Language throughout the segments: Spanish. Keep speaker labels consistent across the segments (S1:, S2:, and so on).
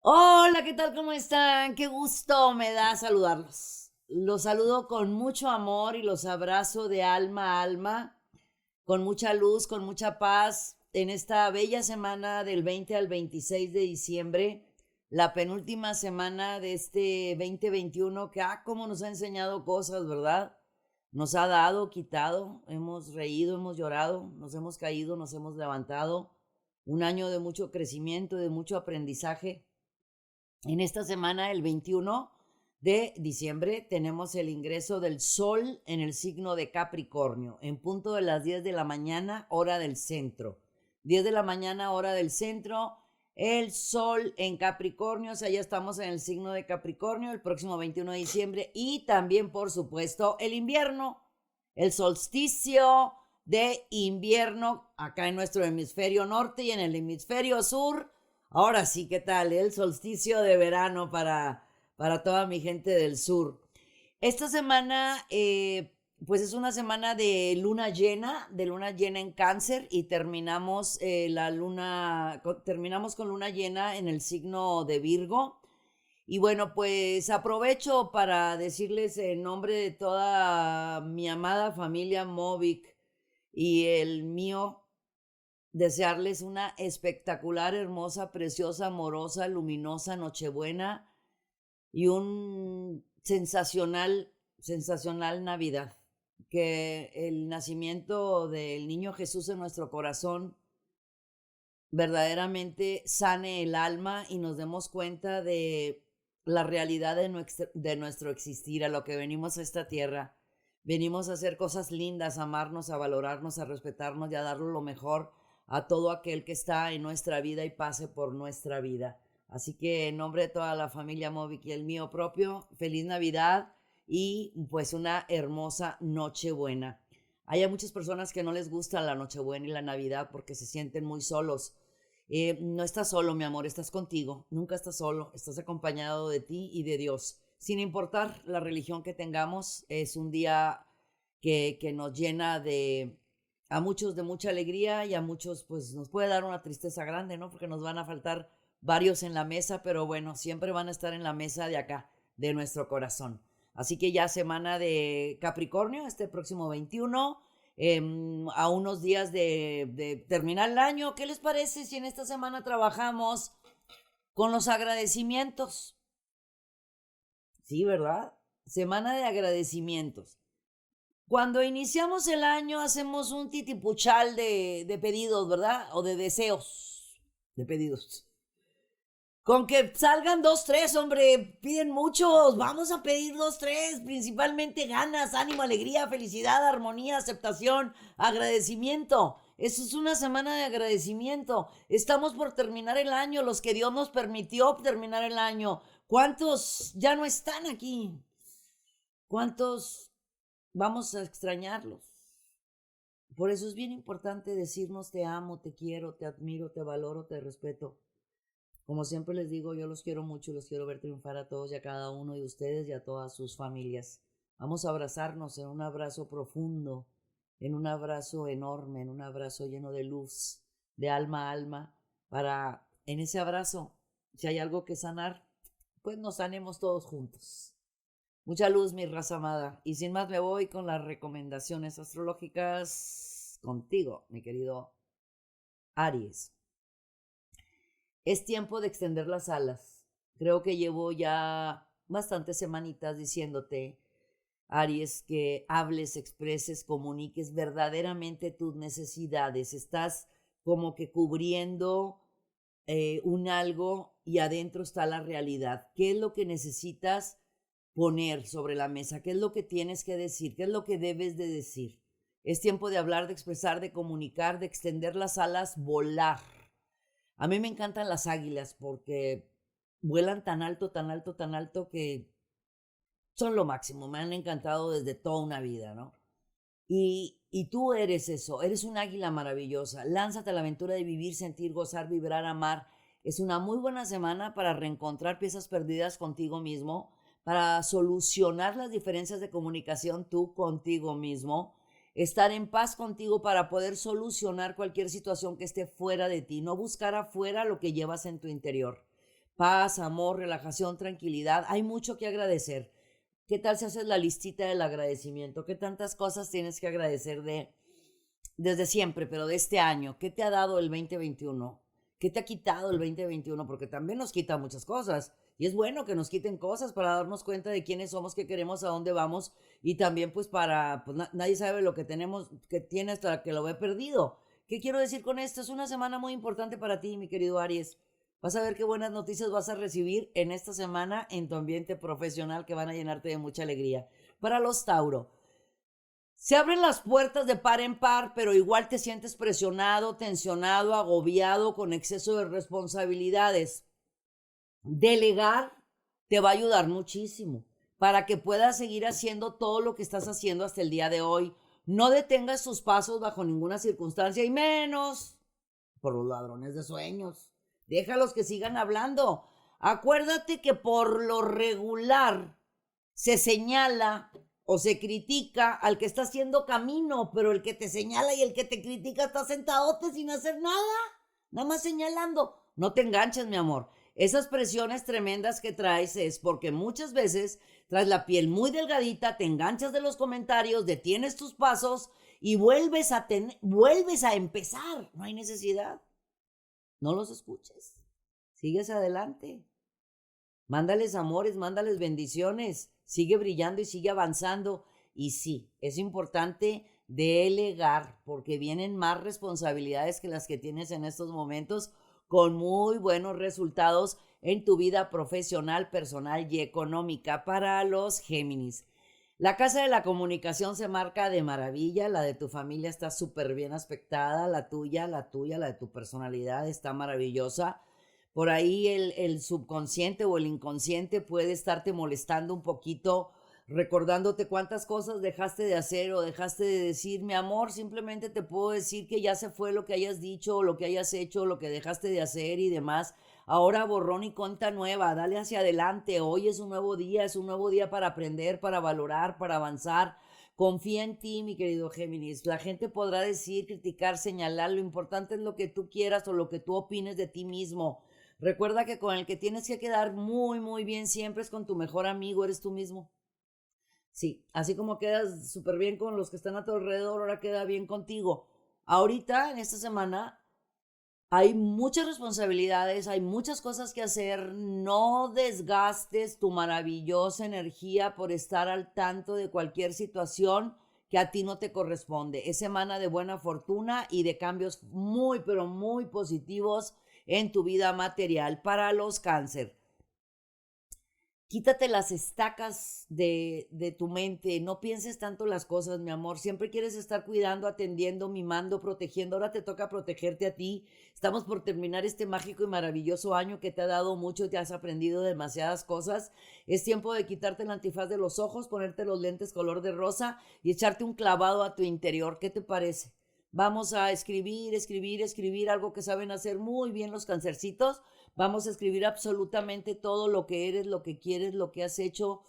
S1: Hola, ¿qué tal? ¿Cómo están? Qué gusto me da saludarlos. Los saludo con mucho amor y los abrazo de alma a alma, con mucha luz, con mucha paz en esta bella semana del 20 al 26 de diciembre, la penúltima semana de este 2021 que, cómo nos ha enseñado cosas, ¿verdad? Nos ha dado, quitado, hemos reído, hemos llorado, nos hemos caído, nos hemos levantado. Un año de mucho crecimiento, de mucho aprendizaje. En esta semana, el 21 de diciembre, tenemos el ingreso del Sol en el signo de Capricornio, en punto de las 10 de la mañana, hora del centro. 10 de la mañana, hora del centro, el Sol en Capricornio, o sea, ya estamos en el signo de Capricornio el próximo 21 de diciembre y también, por supuesto, el invierno, el solsticio de invierno acá en nuestro hemisferio norte y en el hemisferio sur. Ahora sí, ¿qué tal? El solsticio de verano para toda mi gente del sur. Esta semana, pues es una semana de luna llena en Cáncer y terminamos terminamos con luna llena en el signo de Virgo. Y bueno, pues aprovecho para decirles en nombre de toda mi amada familia Movic y el mío, desearles una espectacular, hermosa, preciosa, amorosa, luminosa Nochebuena y un sensacional Navidad. Que el nacimiento del niño Jesús en nuestro corazón verdaderamente sane el alma y nos demos cuenta de la realidad de nuestro existir, a lo que venimos a esta tierra. Venimos a hacer cosas lindas, a amarnos, a valorarnos, a respetarnos y a darle lo mejor a todo aquel que está en nuestra vida y pase por nuestra vida. Así que en nombre de toda la familia Movic y el mío propio, feliz Navidad y pues una hermosa Nochebuena. Hay muchas personas que no les gusta la Nochebuena y la Navidad porque se sienten muy solos. No estás solo, mi amor, estás contigo. Nunca estás solo, estás acompañado de ti y de Dios. Sin importar la religión que tengamos, es un día que nos llena a muchos de mucha alegría y a muchos pues nos puede dar una tristeza grande, ¿no? Porque nos van a faltar varios en la mesa, pero bueno, siempre van a estar en la mesa de acá, de nuestro corazón. Así que ya semana de Capricornio, este próximo 21, a unos días de terminar el año. ¿Qué les parece si en esta semana trabajamos con los agradecimientos? Sí, ¿verdad? Semana de agradecimientos. Cuando iniciamos el año hacemos un titipuchal de pedidos, ¿verdad? O de deseos, de pedidos. Con que salgan dos, tres, hombre, piden muchos. Vamos a pedir dos, tres, principalmente ganas, ánimo, alegría, felicidad, armonía, aceptación, agradecimiento. Eso es una semana de agradecimiento. Estamos por terminar el año, los que Dios nos permitió terminar el año. ¿Cuántos ya no están aquí? ¿Cuántos vamos a extrañarlos? Por eso es bien importante decirnos te amo, te quiero, te admiro, te valoro, te respeto. Como siempre les digo, yo los quiero mucho y los quiero ver triunfar a todos y a cada uno de ustedes y a todas sus familias. Vamos a abrazarnos en un abrazo profundo, en un abrazo enorme, en un abrazo lleno de luz, de alma a alma, para en ese abrazo, si hay algo que sanar, pues nos sanemos todos juntos. Mucha luz, mi raza amada. Y sin más me voy con las recomendaciones astrológicas contigo, mi querido Aries. Es tiempo de extender las alas. Creo que llevo ya bastantes semanitas diciéndote, Aries, que hables, expreses, comuniques verdaderamente tus necesidades. Estás como que cubriendo un algo y adentro está la realidad. ¿Qué es lo que necesitas poner sobre la mesa? ¿Qué es lo que tienes que decir? ¿Qué es lo que debes de decir? Es tiempo de hablar, de expresar, de comunicar, de extender las alas, volar. A mí me encantan las águilas porque vuelan tan alto, tan alto, tan alto que son lo máximo. Me han encantado desde toda una vida, ¿no? Y tú eres eso, eres un águila maravillosa. Lánzate a la aventura de vivir, sentir, gozar, vibrar, amar. Es una muy buena semana para reencontrar piezas perdidas contigo mismo, para solucionar las diferencias de comunicación tú contigo mismo, estar en paz contigo para poder solucionar cualquier situación que esté fuera de ti, no buscar afuera lo que llevas en tu interior. paz, amor, relajación, tranquilidad. Hay mucho que agradecer. ¿Qué tal si haces la listita del agradecimiento? ¿Qué tantas cosas tienes que agradecer desde siempre, pero de este año? ¿Qué te ha dado el 2021? ¿Qué te ha quitado el 2021? Porque también nos quita muchas cosas. Y es bueno que nos quiten cosas para darnos cuenta de quiénes somos, qué queremos, a dónde vamos. Y también pues para, pues nadie sabe lo que tenemos, que tiene hasta que lo ve perdido. ¿Qué quiero decir con esto? Es una semana muy importante para ti, mi querido Aries. Vas a ver qué buenas noticias vas a recibir en esta semana en tu ambiente profesional que van a llenarte de mucha alegría. Para los Tauro, se abren las puertas de par en par, pero igual te sientes presionado, tensionado, agobiado, con exceso de responsabilidades. Delegar te va a ayudar muchísimo para que puedas seguir haciendo todo lo que estás haciendo hasta el día de hoy. No detengas tus pasos bajo ninguna circunstancia y menos por los ladrones de sueños. Déjalos que sigan hablando. Acuérdate que por lo regular se señala o se critica al que está haciendo camino, pero el que te señala y el que te critica está sentadote sin hacer nada, nada más señalando. No te enganches, mi amor. Esas presiones tremendas que traes es porque muchas veces traes la piel muy delgadita, te enganchas de los comentarios, detienes tus pasos y vuelves a empezar. No hay necesidad. No los escuches. Sigues adelante. Mándales amores, mándales bendiciones. Sigue brillando y sigue avanzando. Y sí, es importante delegar porque vienen más responsabilidades que las que tienes en estos momentos con muy buenos resultados en tu vida profesional, personal y económica. Para los Géminis, la casa de la comunicación se marca de maravilla, la de tu familia está súper bien aspectada, la tuya, la de tu personalidad está maravillosa. Por ahí el subconsciente o el inconsciente puede estarte molestando un poquito, recordándote cuántas cosas dejaste de hacer o dejaste de decir. Mi amor, simplemente te puedo decir que ya se fue lo que hayas dicho, o lo que hayas hecho, lo que dejaste de hacer y demás. Ahora borrón y cuenta nueva, dale hacia adelante. Hoy es un nuevo día para aprender, para valorar, para avanzar. Confía en ti, mi querido Géminis. La gente podrá decir, criticar, señalar. Lo importante es lo que tú quieras o lo que tú opines de ti mismo. Recuerda que con el que tienes que quedar muy, muy bien siempre es con tu mejor amigo, eres tú mismo. Sí, así como quedas súper bien con los que están a tu alrededor, ahora queda bien contigo. Ahorita, en esta semana, hay muchas responsabilidades, hay muchas cosas que hacer. No desgastes tu maravillosa energía por estar al tanto de cualquier situación que a ti no te corresponde. Es semana de buena fortuna y de cambios muy, pero muy positivos en tu vida material. Para los Cáncer, quítate las estacas de tu mente, no pienses tanto las cosas, mi amor. Siempre quieres estar cuidando, atendiendo, mimando, protegiendo. Ahora te toca protegerte a ti. Estamos por terminar este mágico y maravilloso año que te ha dado mucho, te has aprendido demasiadas cosas. Es tiempo de quitarte el antifaz de los ojos, ponerte los lentes color de rosa y echarte un clavado a tu interior. ¿Qué te parece? Vamos a escribir algo que saben hacer muy bien los cancercitos. Vamos a escribir absolutamente todo lo que eres, lo que quieres, lo que has hecho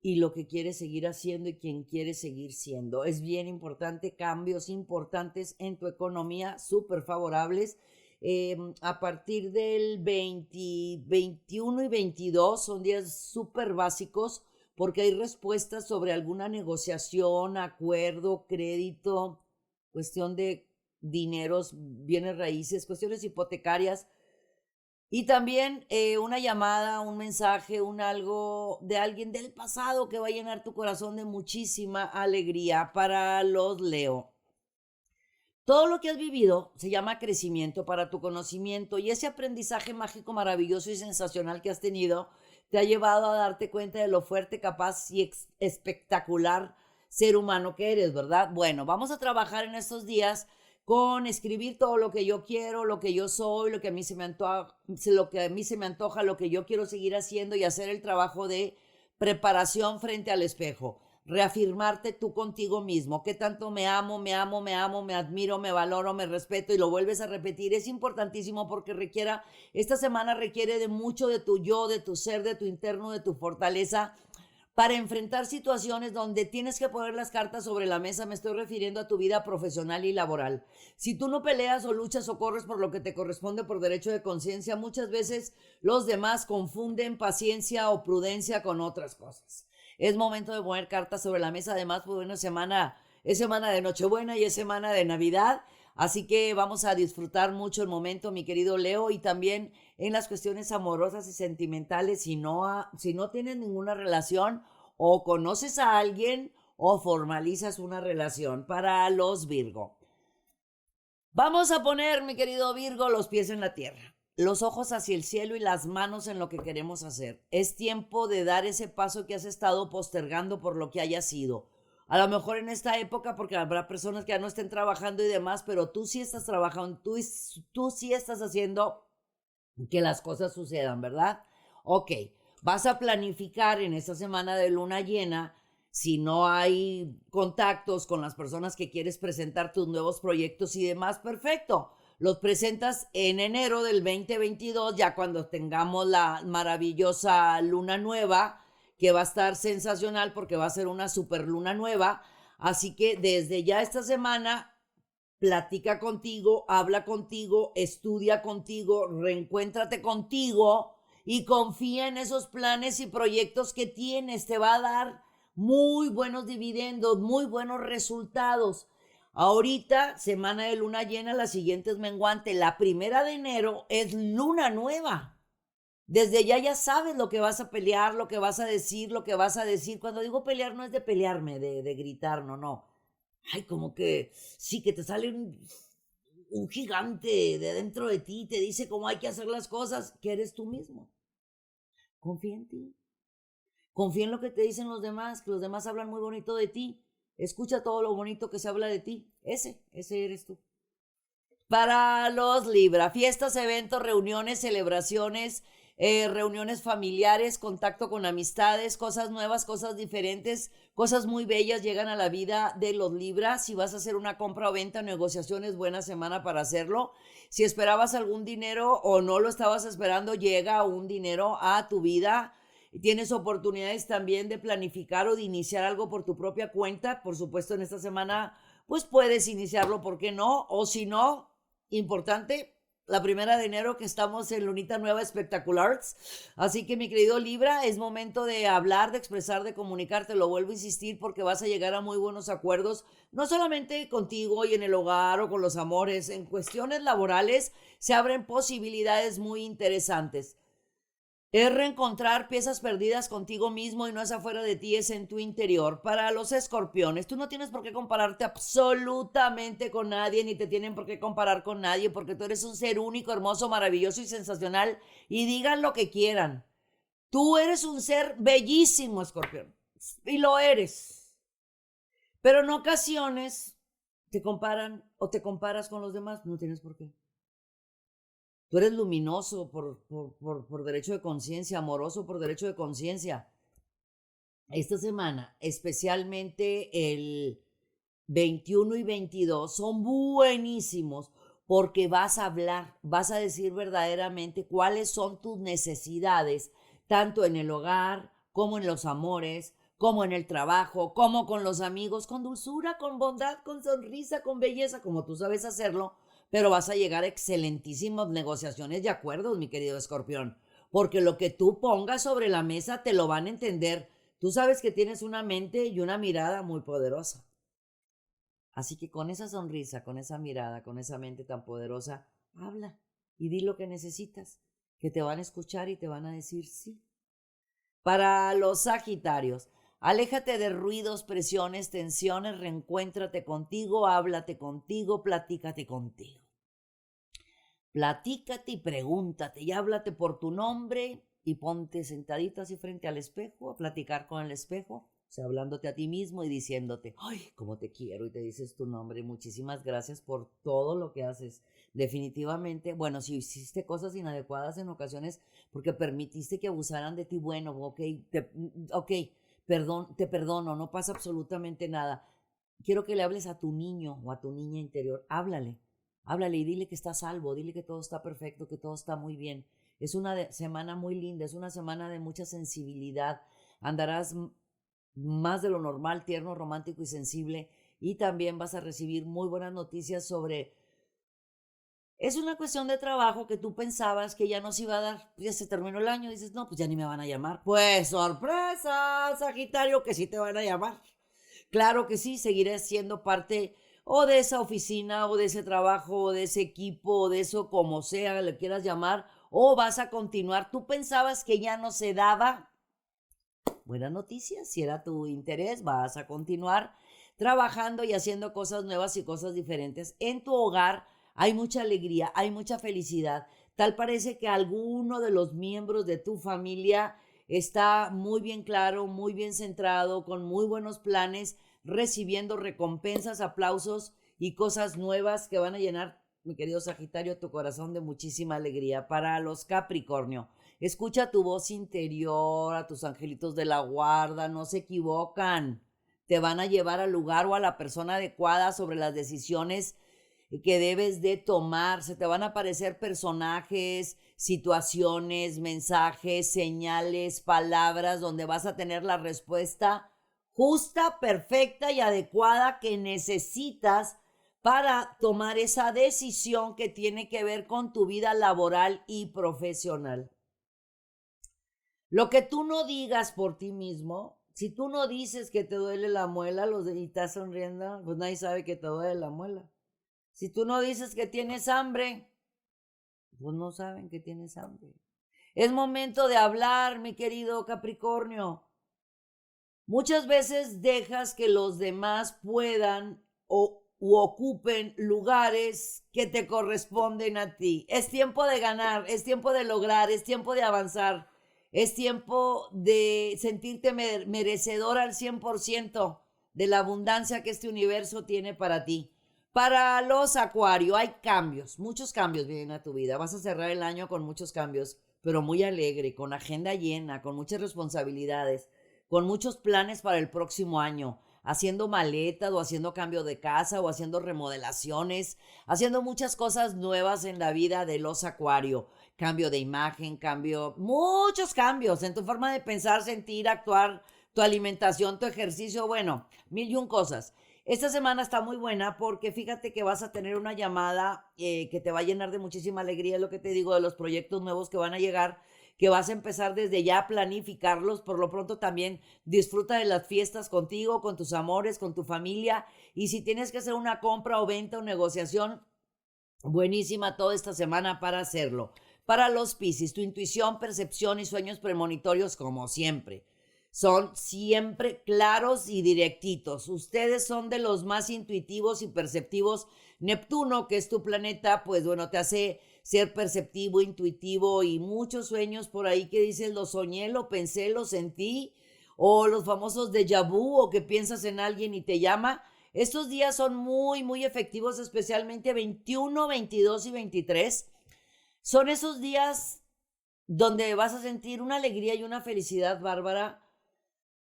S1: y lo que quieres seguir haciendo y quien quieres seguir siendo. Es bien importante, cambios importantes en tu economía, súper favorables. A partir del 20, 21 y 22 son días súper básicos porque hay respuestas sobre alguna negociación, acuerdo, crédito, cuestión de dineros, bienes raíces, cuestiones hipotecarias. Y también una llamada, un mensaje, un algo de alguien del pasado que va a llenar tu corazón de muchísima alegría. Para los Leo, todo lo que has vivido se llama crecimiento para tu conocimiento y ese aprendizaje mágico, maravilloso y sensacional que has tenido te ha llevado a darte cuenta de lo fuerte, capaz y espectacular ser humano que eres, ¿verdad? Bueno, vamos a trabajar en estos días con escribir todo lo que yo quiero, lo que yo soy, lo que a mí se me antoja, lo que yo quiero seguir haciendo y hacer el trabajo de preparación frente al espejo. Reafirmarte tú contigo mismo, qué tanto me amo, me admiro, me valoro, me respeto y lo vuelves a repetir. Es importantísimo porque esta semana requiere de mucho de tu yo, de tu ser, de tu interno, de tu fortaleza, para enfrentar situaciones donde tienes que poner las cartas sobre la mesa. Me estoy refiriendo a tu vida profesional y laboral. Si tú no peleas o luchas o corres por lo que te corresponde por derecho de conciencia, muchas veces los demás confunden paciencia o prudencia con otras cosas. Es momento de poner cartas sobre la mesa. Además, pues bueno, es semana de Nochebuena y es semana de Navidad. Así que vamos a disfrutar mucho el momento, mi querido Leo, y también en las cuestiones amorosas y sentimentales, si no tienes ninguna relación o conoces a alguien o formalizas una relación. Para los Virgo, vamos a poner, mi querido Virgo, los pies en la tierra, los ojos hacia el cielo y las manos en lo que queremos hacer. Es tiempo de dar ese paso que has estado postergando por lo que haya sido. A lo mejor en esta época, porque habrá personas que ya no estén trabajando y demás, pero tú sí estás trabajando, tú sí estás haciendo que las cosas sucedan, ¿verdad? Ok, vas a planificar en esta semana de luna llena. Si no hay contactos con las personas que quieres presentar tus nuevos proyectos y demás, perfecto. Los presentas en enero del 2022, ya cuando tengamos la maravillosa luna nueva, que va a estar sensacional porque va a ser una super luna nueva. Así que desde ya esta semana platica contigo, habla contigo, estudia contigo, reencuéntrate contigo y confía en esos planes y proyectos que tienes. Te va a dar muy buenos dividendos, muy buenos resultados. Ahorita, semana de luna llena, la siguiente es menguante. La 1 de enero es luna nueva. Desde ya sabes lo que vas a pelear, lo que vas a decir, lo que vas a decir. Cuando digo pelear no es de pelearme, de gritar, no. Ay, como que sí, que te sale un gigante de dentro de ti, te dice cómo hay que hacer las cosas, que eres tú mismo. Confía en ti. Confía en lo que te dicen los demás, que los demás hablan muy bonito de ti. Escucha todo lo bonito que se habla de ti. Ese eres tú. Para los Libra, fiestas, eventos, reuniones, celebraciones, reuniones familiares, contacto con amistades, cosas nuevas, cosas diferentes, cosas muy bellas llegan a la vida de los Libra. Si vas a hacer una compra o venta, negociaciones, buena semana para hacerlo. Si esperabas algún dinero o no lo estabas esperando, llega un dinero a tu vida. Tienes oportunidades también de planificar o de iniciar algo por tu propia cuenta. Por supuesto, en esta semana, pues puedes iniciarlo, ¿por qué no? O si no, importante, la 1 de enero que estamos en lunita nueva espectacular. Así que mi querido Libra, es momento de hablar, de expresar, de comunicarte. Lo vuelvo a insistir porque vas a llegar a muy buenos acuerdos, no solamente contigo y en el hogar o con los amores. En cuestiones laborales se abren posibilidades muy interesantes. Es reencontrar piezas perdidas contigo mismo y no es afuera de ti, es en tu interior. Para los escorpiones, tú no tienes por qué compararte absolutamente con nadie, ni te tienen por qué comparar con nadie, porque tú eres un ser único, hermoso, maravilloso y sensacional. Y digan lo que quieran. Tú eres un ser bellísimo, escorpión. Y lo eres. Pero en ocasiones te comparan o te comparas con los demás. No tienes por qué. Tú eres luminoso por derecho de conciencia, amoroso por derecho de conciencia. Esta semana, especialmente el 21 y 22, son buenísimos porque vas a hablar, vas a decir verdaderamente cuáles son tus necesidades, tanto en el hogar como en los amores, como en el trabajo, como con los amigos, con dulzura, con bondad, con sonrisa, con belleza, como tú sabes hacerlo, pero vas a llegar a excelentísimas negociaciones y acuerdos, mi querido escorpión, porque lo que tú pongas sobre la mesa te lo van a entender. Tú sabes que tienes una mente y una mirada muy poderosa. Así que con esa sonrisa, con esa mirada, con esa mente tan poderosa, habla y di lo que necesitas, que te van a escuchar y te van a decir sí. Para los Sagitarios, aléjate de ruidos, presiones, tensiones, reencuéntrate contigo, háblate contigo, platícate contigo. Platícate y pregúntate y háblate por tu nombre y ponte sentadito así frente al espejo a platicar con el espejo, o sea, hablándote a ti mismo y diciéndote, ay, cómo te quiero, y te dices tu nombre, muchísimas gracias por todo lo que haces. Definitivamente, bueno, si hiciste cosas inadecuadas en ocasiones porque permitiste que abusaran de ti, bueno, ok, perdón, te perdono, no pasa absolutamente nada. Quiero que le hables a tu niño o a tu niña interior, háblale y dile que está a salvo, dile que todo está perfecto, que todo está muy bien. Es una semana muy linda, es una semana de mucha sensibilidad. Andarás más de lo normal, tierno, romántico y sensible. Y también vas a recibir muy buenas noticias sobre... Es una cuestión de trabajo que tú pensabas que ya no se iba a dar. Ya se terminó el año, dices, no, pues ya ni me van a llamar. Pues sorpresa, Sagitario, que sí te van a llamar. Claro que sí, seguiré siendo parte o de esa oficina o de ese trabajo o de ese equipo o de eso como sea le quieras llamar, o vas a continuar. Tú pensabas que ya no se daba. Buena noticia, si era tu interés, vas a continuar trabajando y haciendo cosas nuevas y cosas diferentes. En tu hogar hay mucha alegría, hay mucha felicidad. Tal parece que alguno de los miembros de tu familia está muy bien claro, muy bien centrado, con muy buenos planes, recibiendo recompensas, aplausos y cosas nuevas que van a llenar, mi querido Sagitario, tu corazón de muchísima alegría. Para los Capricornio, escucha tu voz interior, a tus angelitos de la guarda, no se equivocan. Te van a llevar al lugar o a la persona adecuada sobre las decisiones que debes de tomar. Se te van a aparecer personajes, situaciones, mensajes, señales, palabras donde vas a tener la respuesta justa, perfecta y adecuada que necesitas para tomar esa decisión que tiene que ver con tu vida laboral y profesional. Lo que tú no digas por ti mismo, si tú no dices que te duele la muela, y estás sonriendo, pues nadie sabe que te duele la muela. Si tú no dices que tienes hambre, pues no saben que tienes hambre. Es momento de hablar, mi querido Capricornio. Muchas veces dejas que los demás puedan u ocupen lugares que te corresponden a ti. Es tiempo de ganar, es tiempo de lograr, es tiempo de avanzar, es tiempo de sentirte merecedor al 100% de la abundancia que este universo tiene para ti. Para los Acuario hay cambios, muchos cambios vienen a tu vida. Vas a cerrar el año con muchos cambios, pero muy alegre, con agenda llena, con muchas responsabilidades, con muchos planes para el próximo año, haciendo maletas o haciendo cambio de casa o haciendo remodelaciones, haciendo muchas cosas nuevas en la vida de los Acuario. Cambio de imagen, muchos cambios en tu forma de pensar, sentir, actuar, tu alimentación, tu ejercicio, bueno, mil y un cosas. Esta semana está muy buena porque fíjate que vas a tener una llamada que te va a llenar de muchísima alegría, lo que te digo de los proyectos nuevos que van a llegar, que vas a empezar desde ya a planificarlos. Por lo pronto también disfruta de las fiestas contigo, con tus amores, con tu familia. Y si tienes que hacer una compra o venta o negociación, buenísima toda esta semana para hacerlo. Para los Piscis, tu intuición, percepción y sueños premonitorios, como siempre, son siempre claros y directitos. Ustedes son de los más intuitivos y perceptivos. Neptuno, que es tu planeta, pues bueno, te hace ser perceptivo, intuitivo y muchos sueños por ahí que dices, lo soñé, lo pensé, lo sentí, o los famosos déjà vu, o que piensas en alguien y te llama. Estos días son muy, muy efectivos, especialmente 21, 22 y 23. Son esos días donde vas a sentir una alegría y una felicidad bárbara.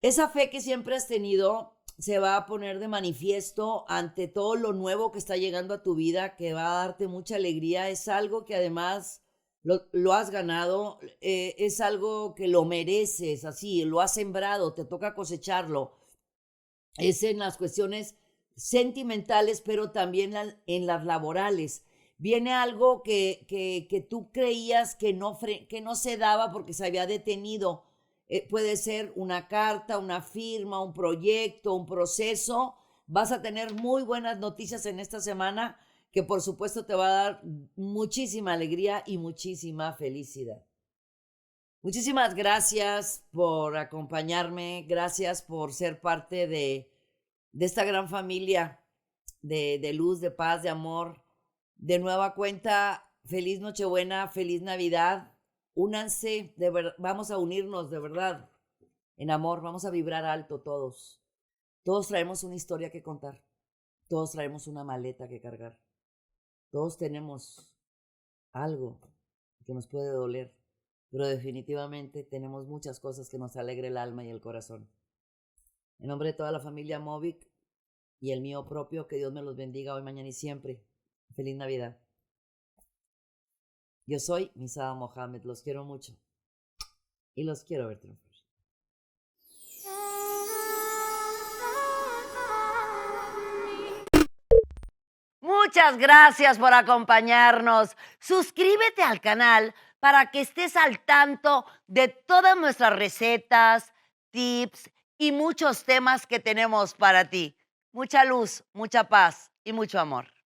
S1: Esa fe que siempre has tenido se va a poner de manifiesto ante todo lo nuevo que está llegando a tu vida, que va a darte mucha alegría. Es algo que además lo has ganado, es algo que lo mereces, así, lo has sembrado, te toca cosecharlo. Es en las cuestiones sentimentales, pero también en las laborales. Viene algo que tú creías que no se daba porque se había detenido. Puede ser una carta, una firma, un proyecto, un proceso. Vas a tener muy buenas noticias en esta semana que por supuesto te va a dar muchísima alegría y muchísima felicidad. Muchísimas gracias por acompañarme, gracias por ser parte de esta gran familia de luz, de paz, de amor. De nueva cuenta, feliz Nochebuena, feliz Navidad. Únanse, vamos a unirnos de verdad en amor, vamos a vibrar alto todos. Todos traemos una historia que contar, todos traemos una maleta que cargar, todos tenemos algo que nos puede doler, pero definitivamente tenemos muchas cosas que nos alegre el alma y el corazón. En nombre de toda la familia Movic y el mío propio, que Dios me los bendiga hoy, mañana y siempre. Feliz Navidad. Yo soy Misada Mohamed, los quiero mucho y los quiero ver triunfar. Muchas gracias por acompañarnos. Suscríbete al canal para que estés al tanto de todas nuestras recetas, tips y muchos temas que tenemos para ti. Mucha luz, mucha paz y mucho amor.